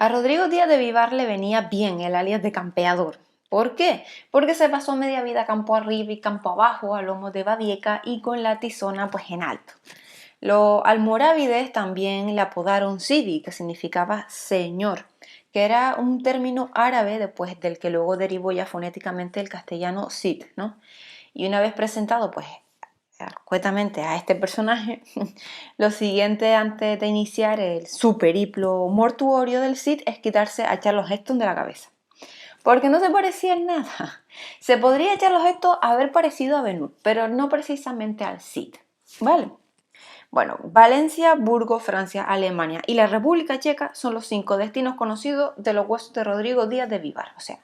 A Rodrigo Díaz de Vivar le venía bien el alias de campeador. ¿Por qué? Porque se pasó media vida campo arriba y campo abajo, a lomos de Babieca y con la tizona pues en alto. Los almorávides también le apodaron Sidi, que significaba señor, que era un término árabe después del que luego derivó ya fonéticamente el castellano Cid, ¿no? Y una vez presentado pues escuetamente a este personaje, lo siguiente antes de iniciar su periplo mortuorio del Cid es quitarse a Charles Heston de la cabeza. Porque no se parecía en nada. Se podría Charles Heston haber parecido a Ben-Hur, pero no precisamente al Cid. ¿Vale? Bueno, Valencia, Burgos, Francia, Alemania y la República Checa son los 5 destinos conocidos de los huesos de Rodrigo Díaz de Vivar. O sea,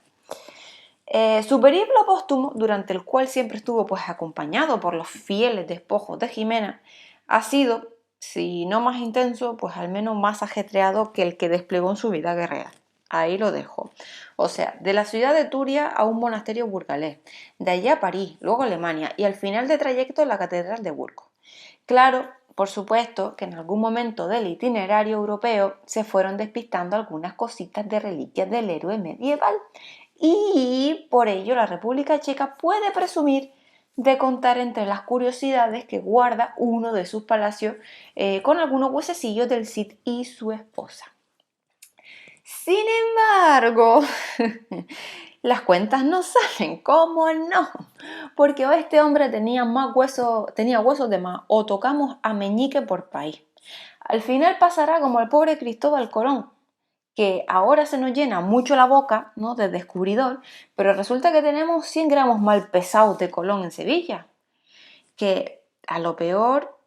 su periplo póstumo, durante el cual siempre estuvo pues acompañado por los fieles despojos de Jimena, ha sido, si no más intenso, pues al menos más ajetreado que el que desplegó en su vida guerrera. Ahí lo dejo. O sea, de la ciudad de Turia a un monasterio burgalés, de allá a París, luego a Alemania y al final de trayecto la Catedral de Burgos. Claro, por supuesto que en algún momento del itinerario europeo se fueron despistando algunas cositas de reliquias del héroe medieval y por ello la República Checa puede presumir de contar entre las curiosidades que guarda uno de sus palacios con algunos huesecillos del Cid y su esposa. Sin embargo, las cuentas no salen, ¿cómo no? Porque este hombre tenía huesos de más, o tocamos a meñique por país. Al final pasará como el pobre Cristóbal Colón, que ahora se nos llena mucho la boca, ¿no?, de descubridor, pero resulta que tenemos 100 gramos mal pesados de Colón en Sevilla, que a lo peor,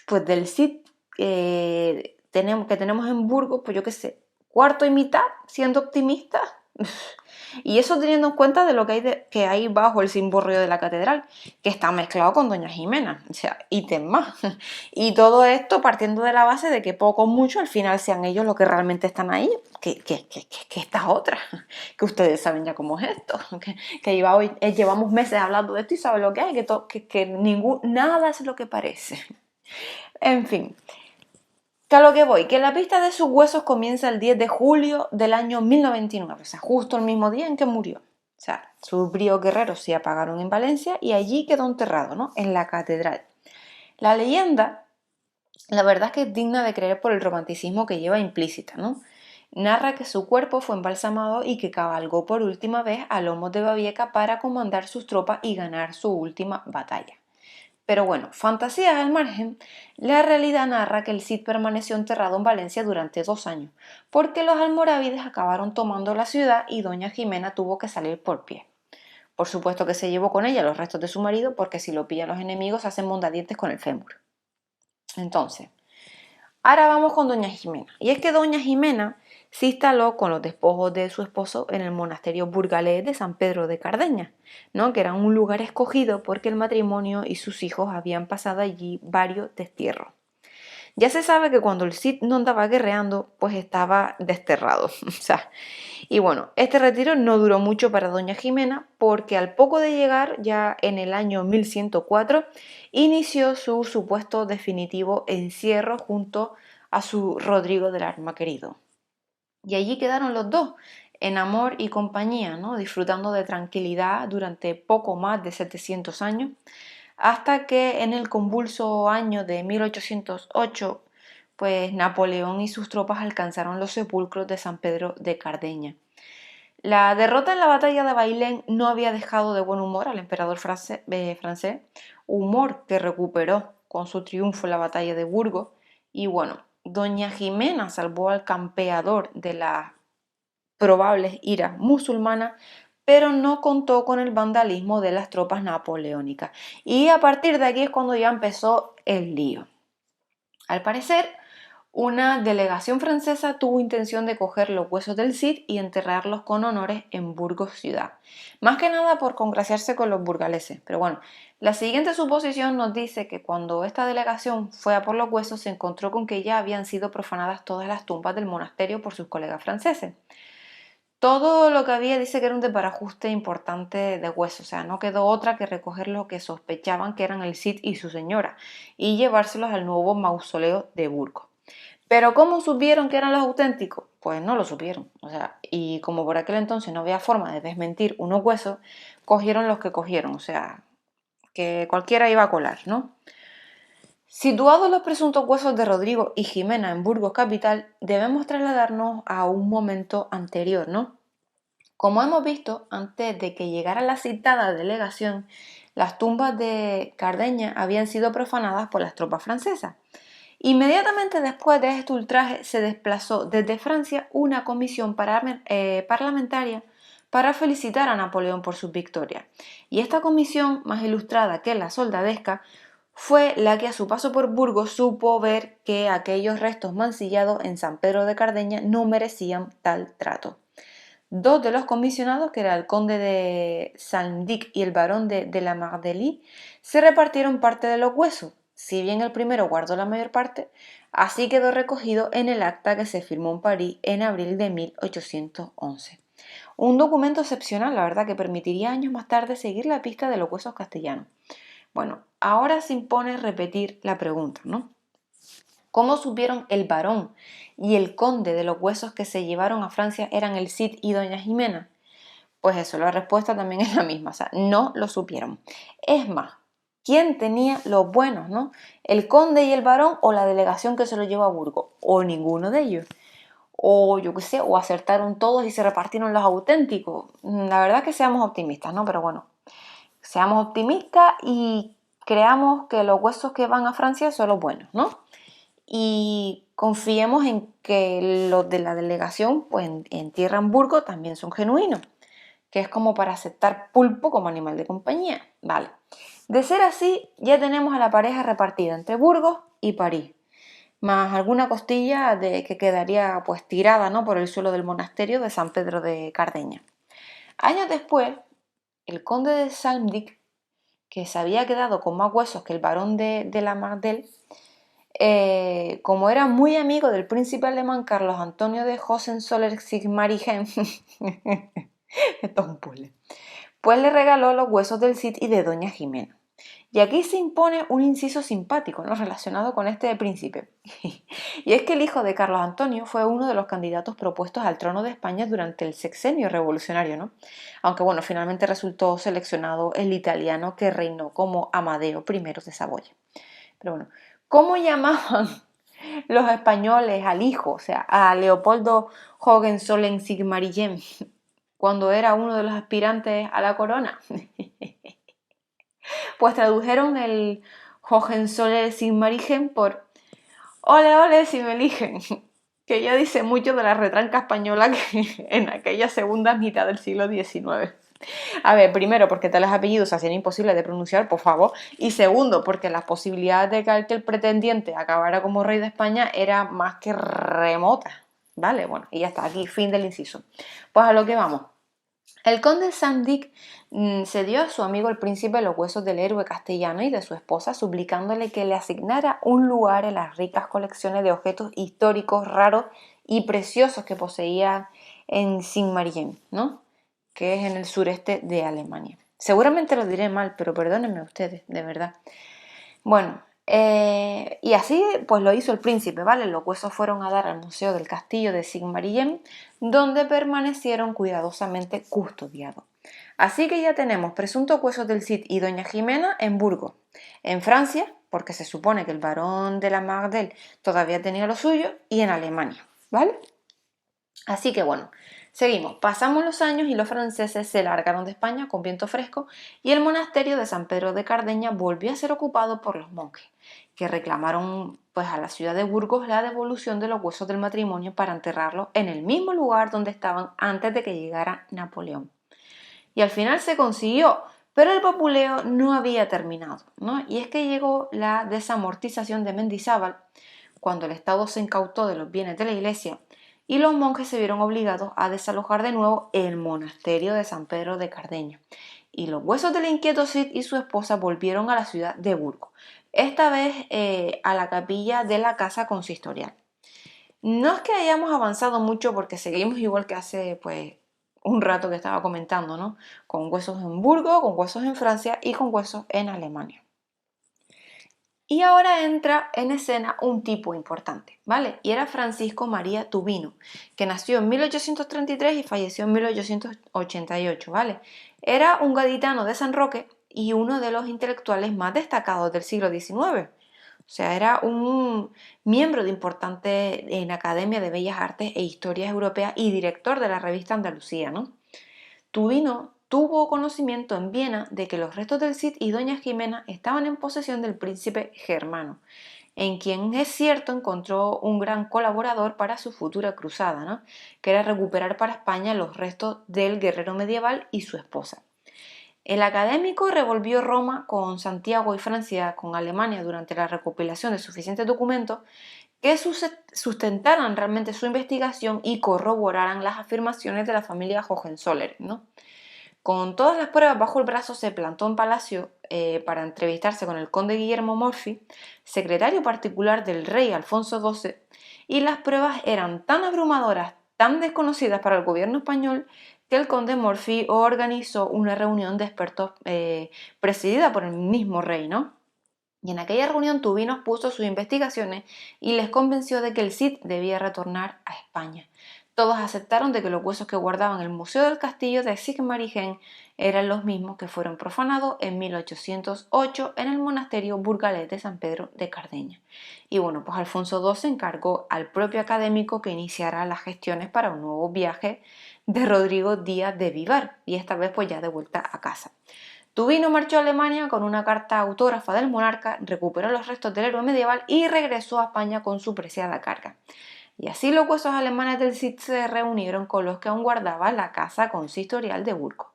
pues del Cid que tenemos en Burgos, pues yo qué sé, cuarto y mitad, siendo optimista. Y eso teniendo en cuenta de lo que hay bajo el cimborrio de la catedral, que está mezclado con Doña Jimena, o sea, ítem más. Y todo esto partiendo de la base de que poco o mucho al final sean ellos los que realmente están ahí, que estas otras, que ustedes saben ya cómo es esto, que llevamos meses hablando de esto y saben lo que hay, nada es lo que parece. En fin. Que a lo que voy, que la pista de sus huesos comienza el 10 de julio del año 1099, o sea, justo el mismo día en que murió. O sea, sus bríos guerreros se apagaron en Valencia y allí quedó enterrado, ¿no?, en la catedral. La leyenda, la verdad es que es digna de creer por el romanticismo que lleva implícita, ¿no? Narra que su cuerpo fue embalsamado y que cabalgó por última vez a lomos de Babieca para comandar sus tropas y ganar su última batalla. Pero bueno, fantasías al margen, la realidad narra que el Cid permaneció enterrado en Valencia durante 2 años, porque los almorávides acabaron tomando la ciudad y doña Jimena tuvo que salir por pie. Por supuesto que se llevó con ella los restos de su marido, porque si lo pillan los enemigos hacen mondadientes con el fémur. Entonces, ahora vamos con doña Jimena. Y es que doña Jimena se instaló con los despojos de su esposo en el monasterio burgalés de San Pedro de Cardeña, ¿no?, que era un lugar escogido porque el matrimonio y sus hijos habían pasado allí varios destierros. Ya se sabe que cuando el Cid no andaba guerreando, pues estaba desterrado. O sea, y bueno, este retiro no duró mucho para doña Jimena porque al poco de llegar, ya en el año 1104, inició su supuesto definitivo encierro junto a su Rodrigo del Arma querido. Y allí quedaron los dos, en amor y compañía, ¿no?, disfrutando de tranquilidad durante poco más de 700 años, hasta que en el convulso año de 1808, pues Napoleón y sus tropas alcanzaron los sepulcros de San Pedro de Cardeña. La derrota en la batalla de Bailén no había dejado de buen humor al emperador francés, humor que recuperó con su triunfo en la batalla de Burgos. Y bueno, doña Jimena salvó al campeador de las probables iras musulmanas, pero no contó con el vandalismo de las tropas napoleónicas. Y a partir de aquí es cuando ya empezó el lío. Al parecer, una delegación francesa tuvo intención de coger los huesos del Cid y enterrarlos con honores en Burgos ciudad. Más que nada por congraciarse con los burgaleses. Pero bueno, la siguiente suposición nos dice que cuando esta delegación fue a por los huesos se encontró con que ya habían sido profanadas todas las tumbas del monasterio por sus colegas franceses. Todo lo que había dice que era un desbarajuste importante de huesos, o sea, no quedó otra que recoger lo que sospechaban que eran el Cid y su señora y llevárselos al nuevo mausoleo de Burgos. ¿Pero cómo supieron que eran los auténticos? pues no lo supieron. O sea, y como por aquel entonces no había forma de desmentir unos huesos, cogieron los que cogieron. O sea, que cualquiera iba a colar, ¿no? Situados los presuntos huesos de Rodrigo y Jimena en Burgos capital, debemos trasladarnos a un momento anterior, ¿no? Como hemos visto, antes de que llegara la citada delegación, las tumbas de Cardeña habían sido profanadas por las tropas francesas. Inmediatamente después de este ultraje se desplazó desde Francia una comisión parlamentaria para felicitar a Napoleón por sus victorias. Y esta comisión, más ilustrada que la soldadesca, fue la que a su paso por Burgos supo ver que aquellos restos mancillados en San Pedro de Cardeña no merecían tal trato. Dos de los comisionados, que era el conde de Saint-Dic y el barón de la Mardelly, se repartieron parte de los huesos. Si bien el primero guardó la mayor parte, así quedó recogido en el acta que se firmó en París en abril de 1811. Un documento excepcional, la verdad, que permitiría años más tarde seguir la pista de los huesos castellanos. Bueno, ahora se impone repetir la pregunta, ¿no? ¿Cómo supieron el barón y el conde de los huesos que se llevaron a Francia eran el Cid y doña Jimena? Pues eso, la respuesta también es la misma, o sea, no lo supieron. Es más, ¿quién tenía los buenos, no? ¿El conde y el barón o la delegación que se lo llevó a Burgos? O ninguno de ellos. O yo qué sé, o acertaron todos y se repartieron los auténticos. La verdad que seamos optimistas, ¿no? Pero bueno, seamos optimistas y creamos que los huesos que van a Francia son los buenos, ¿no? Y confiemos en que los de la delegación, pues en Tierra Hamburgo también son genuinos, que es como para aceptar pulpo como animal de compañía. Vale. De ser así, ya tenemos a la pareja repartida entre Burgos y París, más alguna costilla de que quedaría pues tirada, ¿no?, por el suelo del monasterio de San Pedro de Cardeña. Años después, el conde de Salmdic, que se había quedado con más huesos que el barón de la Mardel, como era muy amigo del príncipe alemán Carlos Antonio de Hohenzollern-Sigmaringen, esto es un puzzle, pues le regaló los huesos del Cid y de doña Jimena. Y aquí se impone un inciso simpático, ¿no?, relacionado con este príncipe. Y es que el hijo de Carlos Antonio fue uno de los candidatos propuestos al trono de España durante el sexenio revolucionario, ¿no? Aunque bueno, finalmente resultó seleccionado el italiano que reinó como Amadeo I de Saboya. Pero bueno, ¿cómo llamaban los españoles al hijo, o sea, a Leopoldo Hohenzollern-Sigmaringen, cuando era uno de los aspirantes a la corona? Pues tradujeron el Hohenzollern-Sigmaringen por ole, ole si me eligen, que ya dice mucho de la retranca española que en aquella segunda mitad del siglo XIX. A ver, primero, porque tales apellidos se hacían imposibles de pronunciar, por favor. Y segundo, porque las posibilidades de que el pretendiente acabara como rey de España era más que remota. ¿Vale? Bueno, y ya está, aquí fin del inciso. Pues a lo que vamos. El conde Sandic se dio a su amigo el príncipe los huesos del héroe castellano y de su esposa, suplicándole que le asignara un lugar en las ricas colecciones de objetos históricos raros y preciosos que poseía en Sigmaringen, ¿no?, que es en el sureste de Alemania. Seguramente lo diré mal, pero perdónenme ustedes, de verdad. Bueno, y así pues lo hizo el príncipe, ¿vale? Los huesos fueron a dar al Museo del Castillo de Sigmaringen, donde permanecieron cuidadosamente custodiados. Así que ya tenemos presuntos huesos del Cid y doña Jimena en Burgos. En Francia, porque se supone que el barón de la Mardel todavía tenía lo suyo, y en Alemania, ¿vale? Así que bueno, seguimos. Pasamos los años y los franceses se largaron de España con viento fresco y el monasterio de San Pedro de Cardeña volvió a ser ocupado por los monjes, que reclamaron pues a la ciudad de Burgos la devolución de los huesos del matrimonio para enterrarlos en el mismo lugar donde estaban antes de que llegara Napoleón. Y al final se consiguió, pero el papuleo no había terminado, ¿no? Y es que llegó la desamortización de Mendizábal, cuando el Estado se incautó de los bienes de la Iglesia y los monjes se vieron obligados a desalojar de nuevo el monasterio de San Pedro de Cardeña. Y los huesos del inquieto Cid y su esposa volvieron a la ciudad de Burgos, esta vez a la capilla de la casa consistorial. No es que hayamos avanzado mucho porque seguimos igual que hace pues un rato que estaba comentando, ¿no? Con huesos en Burgos, con huesos en Francia y con huesos en Alemania. Y ahora entra en escena un tipo importante, ¿vale? Y era Francisco María Tubino, que nació en 1833 y falleció en 1888, ¿vale? Era un gaditano de San Roque y uno de los intelectuales más destacados del siglo XIX. O sea, era un miembro de importante en la Academia de Bellas Artes e Historias Europeas y director de la revista Andalucía, ¿no? Tubino tuvo conocimiento en Viena de que los restos del Cid y doña Jimena estaban en posesión del príncipe germano, en quien es cierto encontró un gran colaborador para su futura cruzada, ¿no? Que era recuperar para España los restos del guerrero medieval y su esposa. El académico revolvió Roma con Santiago y Francia con Alemania durante la recopilación de suficientes documentos que sustentaran realmente su investigación y corroboraran las afirmaciones de la familia Hohenzollern, ¿no? Con todas las pruebas bajo el brazo se plantó en Palacio para entrevistarse con el conde Guillermo Morphy, secretario particular del rey Alfonso XII, y las pruebas eran tan abrumadoras, tan desconocidas para el gobierno español, que el conde Morphy organizó una reunión de expertos presidida por el mismo rey, ¿no? Y en aquella reunión Tubinos puso sus investigaciones y les convenció de que el Cid debía retornar a España. Todos aceptaron de que los huesos que guardaban el Museo del Castillo de Sigmaringen eran los mismos que fueron profanados en 1808 en el monasterio burgalés de San Pedro de Cardeña. Y bueno, pues Alfonso II encargó al propio académico que iniciara las gestiones para un nuevo viaje de Rodrigo Díaz de Vivar, y esta vez pues ya de vuelta a casa. Tubino marchó a Alemania con una carta autógrafa del monarca, recuperó los restos del héroe medieval y regresó a España con su preciada carga. Y así los huesos alemanes del Cid se reunieron con los que aún guardaba la casa consistorial de Burgos.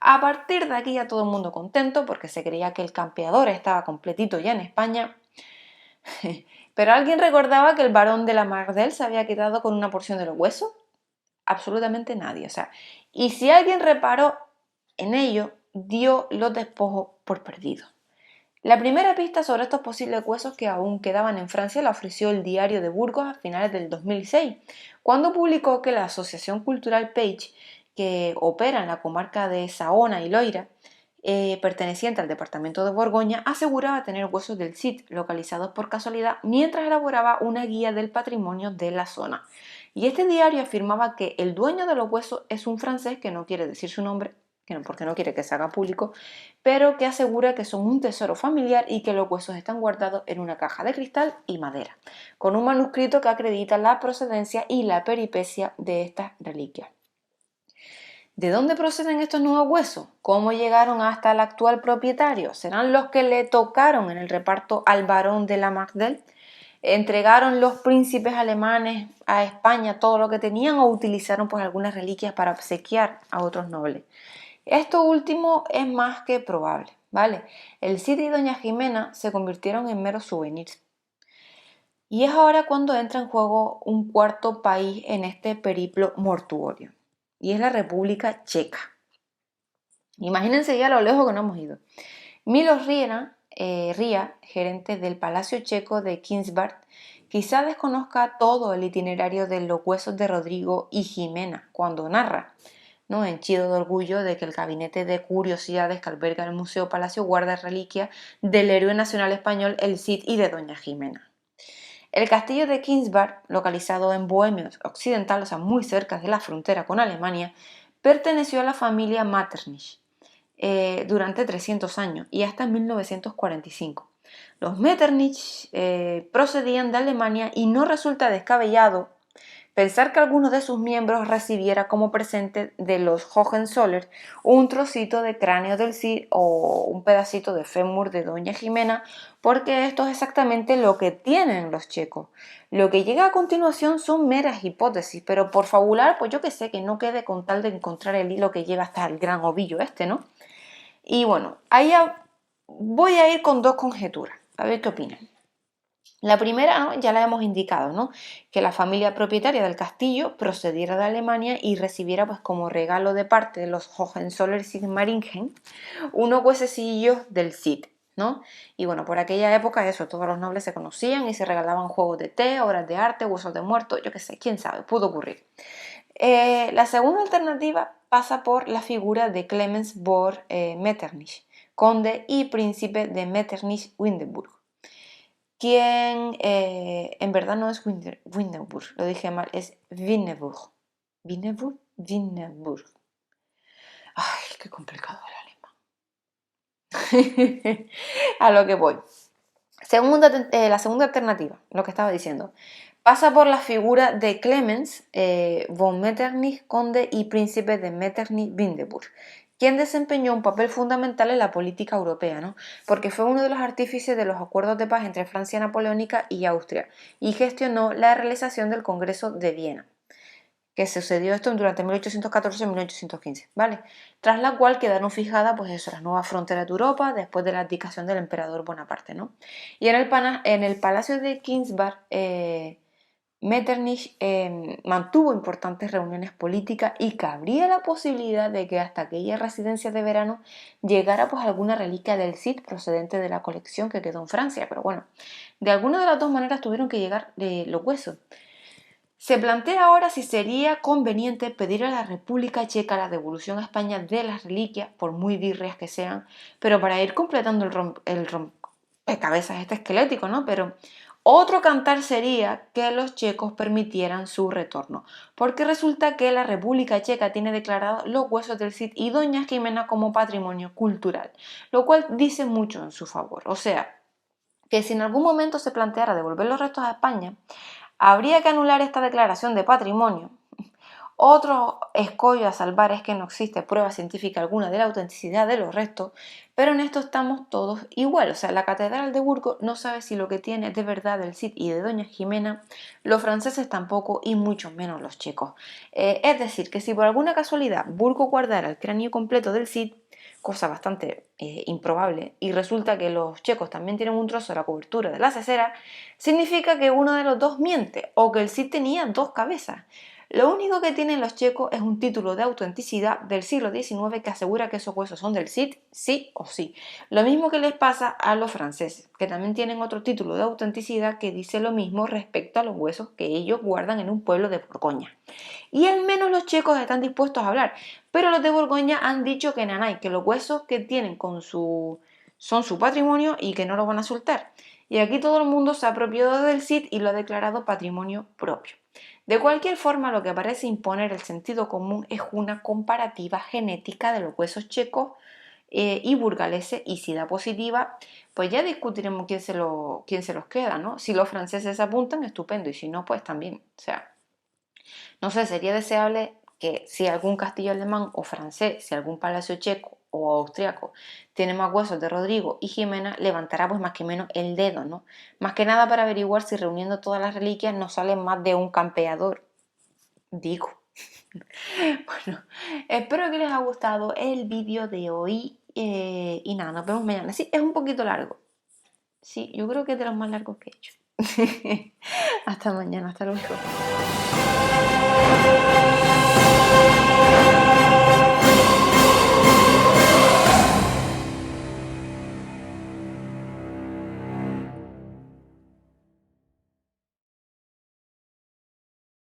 A partir de aquí ya todo el mundo contento porque se creía que el campeador estaba completito ya en España. ¿Pero alguien recordaba que el barón de la Mardel se había quedado con una porción de los huesos? Absolutamente nadie. O sea, y si alguien reparó en ello, dio los despojos por perdidos. La primera pista sobre estos posibles huesos que aún quedaban en Francia la ofreció el Diario de Burgos a finales del 2006, cuando publicó que la Asociación Cultural Page, que opera en la comarca de Saona y Loira, perteneciente al departamento de Borgoña, aseguraba tener huesos del Cid localizados por casualidad mientras elaboraba una guía del patrimonio de la zona. Y este diario afirmaba que el dueño de los huesos es un francés que no quiere decir su nombre, porque no quiere que se haga público, pero que asegura que son un tesoro familiar y que los huesos están guardados en una caja de cristal y madera, con un manuscrito que acredita la procedencia y la peripecia de estas reliquias. ¿De dónde proceden estos nuevos huesos? ¿Cómo llegaron hasta el actual propietario? ¿Serán los que le tocaron en el reparto al barón de la Mardel? ¿Entregaron los príncipes alemanes a España todo lo que tenían o utilizaron pues algunas reliquias para obsequiar a otros nobles? Esto último es más que probable, ¿vale? El Cid y doña Jimena se convirtieron en meros souvenirs. Y es ahora cuando entra en juego un cuarto país en este periplo mortuorio, y es la República Checa. Imagínense ya lo lejos que no hemos ido. Milos Ría, gerente del Palacio Checo de Kinsbart, quizá desconozca todo el itinerario de los huesos de Rodrigo y Jimena cuando narra, ¿no?, henchido de orgullo de que el gabinete de curiosidades que alberga el Museo Palacio guarda reliquias del héroe nacional español el Cid y de doña Jimena. El castillo de Kinsbart, localizado en Bohemia Occidental, o sea, muy cerca de la frontera con Alemania, perteneció a la familia Metternich durante 300 años y hasta 1945. Los Metternich procedían de Alemania y no resulta descabellado pensar que alguno de sus miembros recibiera como presente de los Hohenzollern un trocito de cráneo del Cid o un pedacito de fémur de doña Jimena, porque esto es exactamente lo que tienen los checos. Lo que llega a continuación son meras hipótesis, pero por fabular, pues yo que sé, que no quede con tal de encontrar el hilo que lleva hasta el gran ovillo este, ¿no? Y bueno, ahí voy a ir con dos conjeturas, a ver qué opinan. La primera, ¿no?, ya la hemos indicado, ¿no?, que la familia propietaria del castillo procediera de Alemania y recibiera pues como regalo de parte de los Hohenzollern-Sigmaringen unos huesecillos del Cid, ¿no? Y bueno, por aquella época eso, todos los nobles se conocían y se regalaban juegos de té, obras de arte, huesos de muerto, yo qué sé, quién sabe, pudo ocurrir. La segunda alternativa pasa por la figura de Clemens Metternich, conde y príncipe de Metternich-Windenburg. quien en verdad no es Winneburg, lo dije mal, es Winneburg. ¿Winneburg? Winneburg. Ay, qué complicado el alemán. A lo que voy. La segunda alternativa, lo que estaba diciendo, pasa por la figura de Clemens von Metternich, conde y príncipe de Metternich-Windeburg, quien desempeñó un papel fundamental en la política europea, ¿no? Porque fue uno de los artífices de los acuerdos de paz entre Francia napoleónica y Austria y gestionó la realización del Congreso de Viena, que sucedió esto durante 1814 y 1815, ¿vale? Tras la cual quedaron fijadas, pues eso, las nuevas fronteras de Europa después de la abdicación del emperador Bonaparte, ¿no? Y en el Palacio de Kinsberg, Metternich mantuvo importantes reuniones políticas y cabría la posibilidad de que hasta aquella residencia de verano llegara pues alguna reliquia del Cid procedente de la colección que quedó en Francia, pero bueno, de alguna de las dos maneras tuvieron que llegar los huesos. Se plantea ahora si sería conveniente pedir a la República Checa la devolución a España de las reliquias, por muy birrias que sean, pero para ir completando el rompecabezas este esquelético, ¿no? Pero otro cantar sería que los checos permitieran su retorno, porque resulta que la República Checa tiene declarados los huesos del Cid y Doña Jimena como patrimonio cultural, lo cual dice mucho en su favor. O sea, que si en algún momento se planteara devolver los restos a España, habría que anular esta declaración de patrimonio. Otro escollo a salvar es que no existe prueba científica alguna de la autenticidad de los restos, pero en esto estamos todos igual. O sea, la Catedral de Burgos no sabe si lo que tiene de verdad del Cid y de Doña Jimena, los franceses tampoco y mucho menos los checos. Es decir, que si por alguna casualidad Burgos guardara el cráneo completo del Cid, cosa bastante improbable, y resulta que los checos también tienen un trozo de la cobertura de la cesera, significa que uno de los dos miente o que el Cid tenía dos cabezas. Lo único que tienen los checos es un título de autenticidad del siglo XIX que asegura que esos huesos son del Cid, sí o sí. Lo mismo que les pasa a los franceses, que también tienen otro título de autenticidad que dice lo mismo respecto a los huesos que ellos guardan en un pueblo de Borgoña. Y al menos los checos están dispuestos a hablar, pero los de Borgoña han dicho que nanay, que los huesos que tienen son su patrimonio y que no los van a soltar. Y aquí todo el mundo se ha apropiado del Cid y lo ha declarado patrimonio propio. De cualquier forma, lo que parece imponer el sentido común es una comparativa genética de los huesos checos y burgaleses, y si da positiva, pues ya discutiremos quién se los queda, ¿no? Si los franceses se apuntan, estupendo, y si no, pues también. O sea, no sé, sería deseable que si algún castillo alemán o francés, si algún palacio checo o austriaco tiene más huesos de Rodrigo y Jimena, levantara pues más que menos el dedo, ¿no? Más que nada para averiguar si reuniendo todas las reliquias no sale más de un campeador. Digo. Bueno, espero que les haya gustado el vídeo de hoy y nada, nos vemos mañana. Sí, es un poquito largo. Sí, yo creo que es de los más largos que he hecho. Hasta mañana, hasta luego.